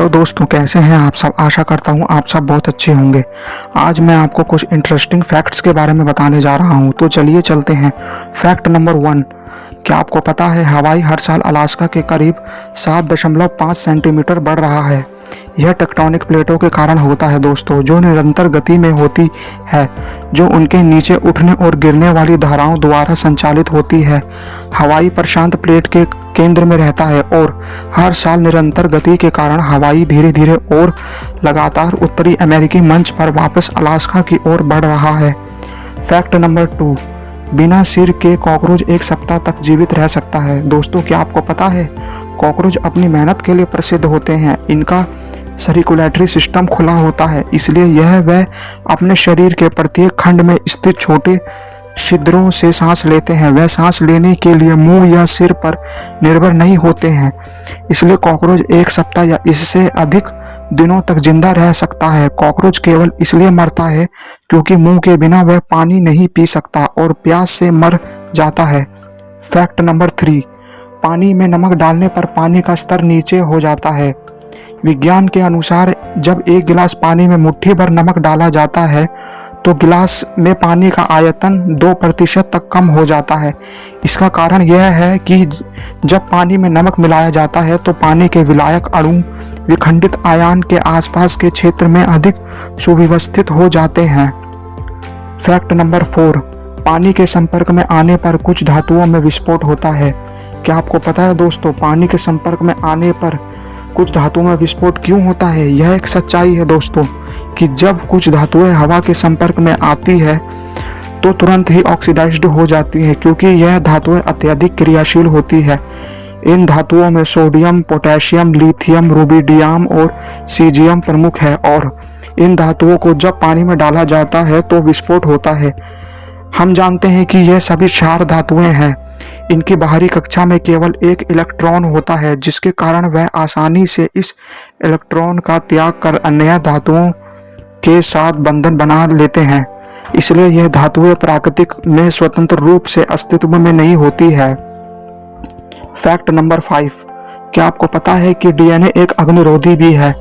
Hello दोस्तों, कैसे हैं आप सब। आशा करता हूं आप सब बहुत अच्छे होंगे। आज मैं आपको कुछ इंटरेस्टिंग फैक्ट्स के बारे में बताने जा रहा हूं, तो चलिए चलते हैं। फैक्ट नंबर 1, क्या आपको पता है हवाई हर साल अलास्का के करीब 7.5 सेंटीमीटर बढ़ रहा है। यह टेक्टोनिक प्लेटों के कारण होता है दोस्तों, जो निरंतर गति में होती है, जो उनके नीचे उठने और गिरने वाली धाराओं द्वारा संचालित होती है। हवाई प्रशांत प्लेट के केंद्र में रहता है और हर साल निरंतर गति के कारण हवाई धीरे धीरे और लगातार उत्तरी अमेरिकी मंच पर वापस अलास्का की ओर बढ़ रहा है। फैक्ट नंबर 2, बिना सिर के कॉकरोच 1 सप्ताह तक जीवित रह सकता है। दोस्तों, क्या आपको पता है कॉकरोच अपनी मेहनत के लिए प्रसिद्ध होते हैं। इनका सर्कुलेटरी सिस्टम खुला होता है, इसलिए यह वह अपने शरीर के प्रत्येक खंड में स्थित छोटे छिद्रों से सांस लेते हैं। वह सांस लेने के लिए मुंह या सिर पर निर्भर नहीं होते हैं, इसलिए कॉकरोच 1 सप्ताह या इससे अधिक दिनों तक जिंदा रह सकता है। कॉकरोच केवल इसलिए मरता है क्योंकि मुंह के बिना वह पानी नहीं पी सकता और प्यास से मर जाता है। फैक्ट नंबर 3, पानी में नमक डालने पर पानी का स्तर नीचे हो जाता है। विज्ञान के अनुसार जब 1 गिलास पानी में मुट्ठी भर नमक डाला जाता है तो गिलास में पानी का आयतन 2% तक कम हो जाता है। इसका कारण यह है कि जब पानी में नमक मिलाया जाता है तो पानी के विलायक अणु विखंडित आयन के आसपास के क्षेत्र में अधिक सुव्यवस्थित हो जाते हैं। फैक्ट नंबर 4, पानी के संपर्क में आने पर कुछ धातुओं में विस्फोट होता है। क्या आपको पता है दोस्तों, पानी के संपर्क में आने पर कुछ धातुओं में विस्फोट क्यों होता है। यह एक सच्चाई है दोस्तों कि जब कुछ धातुएं हवा के संपर्क में आती है तो तुरंत ही ऑक्सीडाइज्ड हो जाती हैं, क्योंकि यह धातुएं अत्यधिक क्रियाशील होती है। इन धातुओं में सोडियम, पोटेशियम, लिथियम, रुबिडियम और सीजियम प्रमुख है और इन धातुओं को जब पानी में डाला जाता है तो विस्फोट होता है। हम जानते हैं कि यह सभी क्षार धातुएं हैं। इनकी बाहरी कक्षा में केवल एक इलेक्ट्रॉन होता है, जिसके कारण वह आसानी से इस इलेक्ट्रॉन का त्याग कर अन्य धातुओं के साथ बंधन बना लेते हैं। इसलिए यह धातुएं प्राकृतिक में स्वतंत्र रूप से अस्तित्व में नहीं होती है। फैक्ट नंबर 5, क्या आपको पता है कि डीएनए एक अग्निरोधी भी है।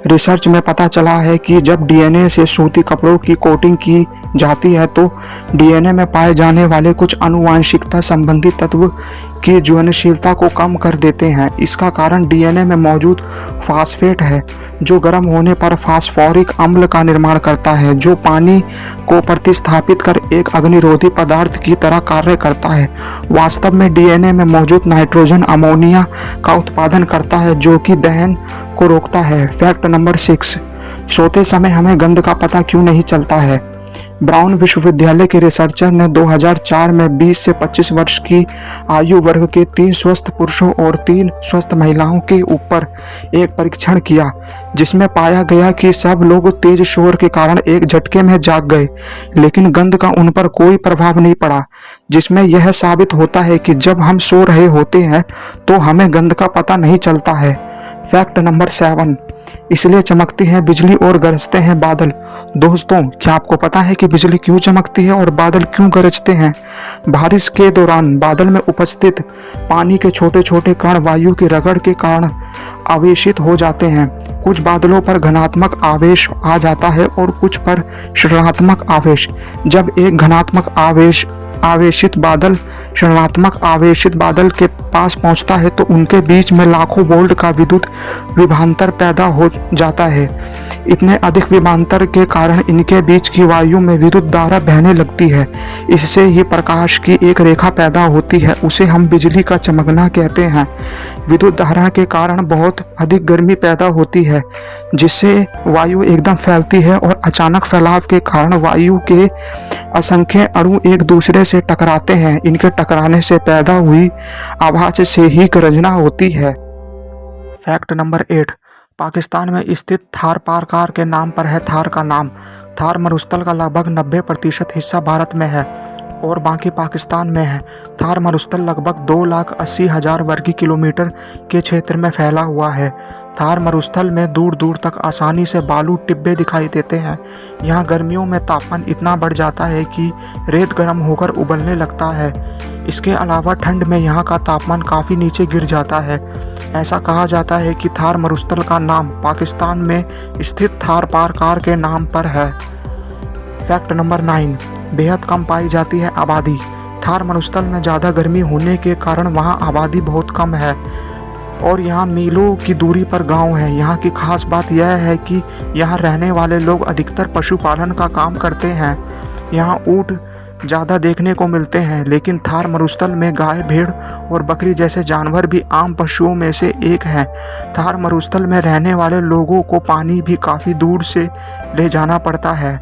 रिसर्च में पता चला है कि जब डीएनए से सूती कपड़ों की कोटिंग की जाती है तो डीएनए में पाए जाने वाले कुछ आनुवांशिकता संबंधी तत्व की ज्वलनशीलता को कम कर देते हैं। इसका कारण डीएनए में मौजूद फास्फेट है, जो गर्म होने पर फास्फोरिक अम्ल का निर्माण करता है, जो पानी को प्रतिस्थापित कर एक अग्निरोधी पदार्थ की तरह कार्य करता है। वास्तव में डीएनए में मौजूद नाइट्रोजन अमोनिया का उत्पादन करता है, जो कि दहन को रोकता है। फैक्ट नंबर 6, सोते समय हमें गंध का पता क्यों नहीं चलता है। ब्राउन विश्वविद्यालय के रिसर्चर ने 2004 में 20 से 25 वर्ष की आयु वर्ग के 3 स्वस्थ पुरुषों और 3 स्वस्थ महिलाओं के ऊपर एक परीक्षण किया, जिसमें पाया गया कि सब लोग तेज शोर के कारण एक झटके में जाग गए, लेकिन गंध का उन पर कोई प्रभाव नहीं पड़ा, जिसमें यह साबित होता है कि जब हम सो रहे होते हैं तो हमें गंध का पता नहीं चलता है। फैक्ट नंबर 7, इसलिए चमकती है बिजली और गरजते हैं बादल। दोस्तों, क्या आपको पता है कि बिजली क्यों चमकती है और बादल क्यों गरजते हैं। बारिश के दौरान बादल में उपस्थित पानी के छोटे छोटे कण वायु की रगड़ के कारण आवेशित हो जाते हैं। कुछ बादलों पर धनात्मक आवेश आ जाता है और कुछ पर ऋणात्मक आवेश। जब एक धनात्मक आवेशित बादल ऋणात्मक आवेशित बादल के पास पहुंचता है तो उनके बीच में लाखों वोल्ट का विद्युत विभवांतर पैदा हो जाता है। इतने अधिक विभवांतर के कारण इनके बीच की वायु में विद्युत धारा बहने लगती है। इससे ही प्रकाश की एक रेखा पैदा होती है, उसे हम बिजली का चमकना कहते हैं। विद्युत धारा के कारण बहुत अधिक गर्मी पैदा होती है, जिससे वायु एकदम फैलती है और अचानक फैलाव के कारण वायु के असंख्य अणु एक दूसरे से टकराते हैं। इनके टकराने से पैदा हुई आवाज से ही गरजना होती है। फैक्ट नंबर 8, पाकिस्तान में स्थित थार पारकार के नाम पर है थार का नाम। थार मरुस्थल का लगभग 90% हिस्सा भारत में है और बाकी पाकिस्तान में है। थार मरुस्थल लगभग 2,80,000 वर्ग किलोमीटर के क्षेत्र में फैला हुआ है। थार मरुस्थल में दूर दूर तक आसानी से बालू टिब्बे दिखाई देते हैं। यहाँ गर्मियों में तापमान इतना बढ़ जाता है कि रेत गर्म होकर उबलने लगता है। इसके अलावा ठंड में यहाँ का तापमान काफ़ी नीचे गिर जाता है। ऐसा कहा जाता है कि थार मरुस्थल का नाम पाकिस्तान में स्थित थार पारकार के नाम पर है। फैक्ट नंबर 9, बेहद कम पाई जाती है आबादी। थार मरुस्थल में ज़्यादा गर्मी होने के कारण वहाँ आबादी बहुत कम है और यहाँ मीलों की दूरी पर गांव है। यहाँ की खास बात यह है कि यहाँ रहने वाले लोग अधिकतर पशुपालन का काम करते हैं। यहाँ ऊँट ज़्यादा देखने को मिलते हैं, लेकिन थार मरुस्थल में गाय, भेड़ और बकरी जैसे जानवर भी आम पशुओं में से एक हैं। थार मरुस्थल में रहने वाले लोगों को पानी भी काफ़ी दूर से ले जाना पड़ता है।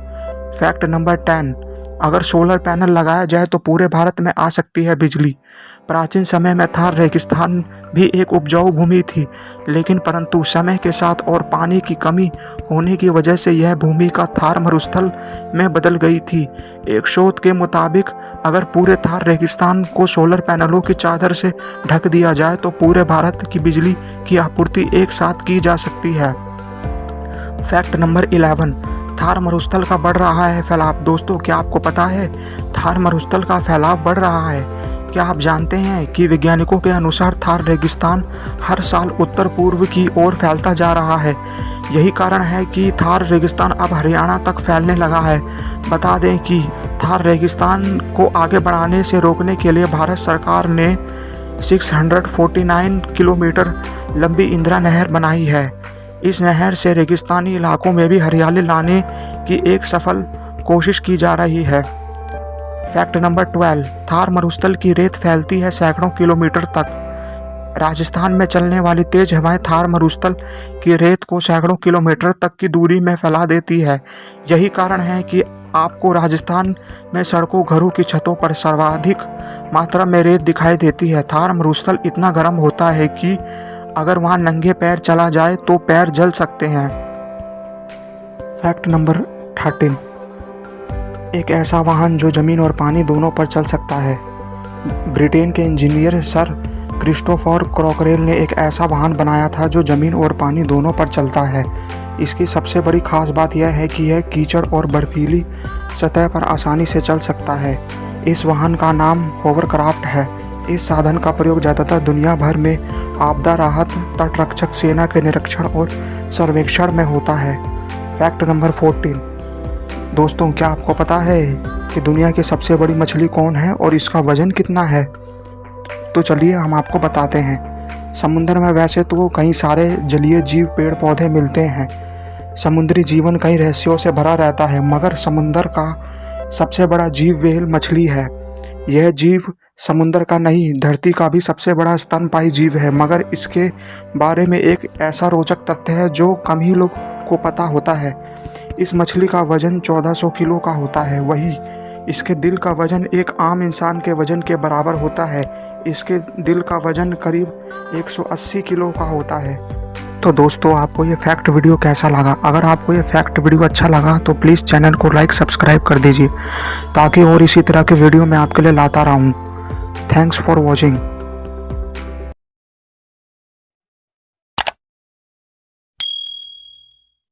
फैक्ट नंबर 10, अगर सोलर पैनल लगाया जाए तो पूरे भारत में आ सकती है बिजली। प्राचीन समय में थार रेगिस्तान भी एक उपजाऊ भूमि थी, लेकिन परंतु समय के साथ और पानी की कमी होने की वजह से यह भूमि का थार मरुस्थल में बदल गई थी। एक शोध के मुताबिक अगर पूरे थार रेगिस्तान को सोलर पैनलों की चादर से ढक दिया जाए तो पूरे भारत की बिजली की आपूर्ति एक साथ की जा सकती है। फैक्ट नंबर 11, थार मरुस्थल का बढ़ रहा है फैलाव। दोस्तों, क्या आपको पता है थार मरुस्थल का फैलाव बढ़ रहा है? क्या आप जानते हैं कि वैज्ञानिकों के अनुसार थार रेगिस्तान हर साल उत्तर पूर्व की ओर फैलता जा रहा है। यही कारण है कि थार रेगिस्तान अब हरियाणा तक फैलने लगा है। बता दें कि थार रेगिस्तान को आगे बढ़ाने से रोकने के लिए भारत सरकार ने 649 किलोमीटर लंबी इंदिरा नहर बनाई है। इस नहर से रेगिस्तानी इलाकों में भी हरियाली लाने की एक सफल कोशिश की जा रही है। फैक्ट नंबर 12, थार मरुस्थल की रेत फैलती है सैकड़ों किलोमीटर तक। राजस्थान में चलने वाली तेज हवाएं थार मरुस्थल की रेत को सैकड़ों किलोमीटर तक की दूरी में फैला देती है। यही कारण है कि आपको राजस्थान में सड़कों, घरों की छतों पर सर्वाधिक मात्रा में रेत दिखाई देती है। थार मरुस्थल इतना गर्म होता है कि अगर वहां नंगे पैर चला जाए तो पैर जल सकते हैं। फैक्ट नंबर 13, एक ऐसा वाहन जो जमीन और पानी दोनों पर चल सकता है। ब्रिटेन के इंजीनियर सर क्रिस्टोफर क्रॉकरेल ने एक ऐसा वाहन बनाया था जो जमीन और पानी दोनों पर चलता है। इसकी सबसे बड़ी खास बात यह है कि यह कीचड़ और बर्फीली सतह पर आसानी से चल सकता है। इस वाहन का नाम होवरक्राफ्ट है। इस साधन का प्रयोग ज़्यादातर दुनिया भर में आपदा राहत, तटरक्षक सेना के निरीक्षण और सर्वेक्षण में होता है। फैक्ट नंबर 14, दोस्तों, क्या आपको पता है कि दुनिया की सबसे बड़ी मछली कौन है और इसका वजन कितना है? तो चलिए हम आपको बताते हैं। समुद्र में वैसे तो कई सारे जलीय जीव, पेड़ पौधे मिलते हैं। समुद्री जीवन कई रहस्यों से भरा रहता है, मगर समुद्र का सबसे बड़ा जीव व्हेल मछली है। यह जीव समुद्र का नहीं, धरती का भी सबसे बड़ा स्तनपायी जीव है, मगर इसके बारे में एक ऐसा रोचक तथ्य है जो कम ही लोग को पता होता है। इस मछली का वजन 1400 किलो का होता है। वही इसके दिल का वजन एक आम इंसान के वजन के बराबर होता है। इसके दिल का वजन करीब 180 किलो का होता है। तो दोस्तों, आपको ये फैक्ट वीडियो कैसा लगा? अगर आपको ये फैक्ट वीडियो अच्छा लगा तो प्लीज़ चैनल को लाइक, सब्सक्राइब कर दीजिए ताकि और इसी तरह के वीडियो मैं आपके लिए लाता रहूँ। Thanks for watching.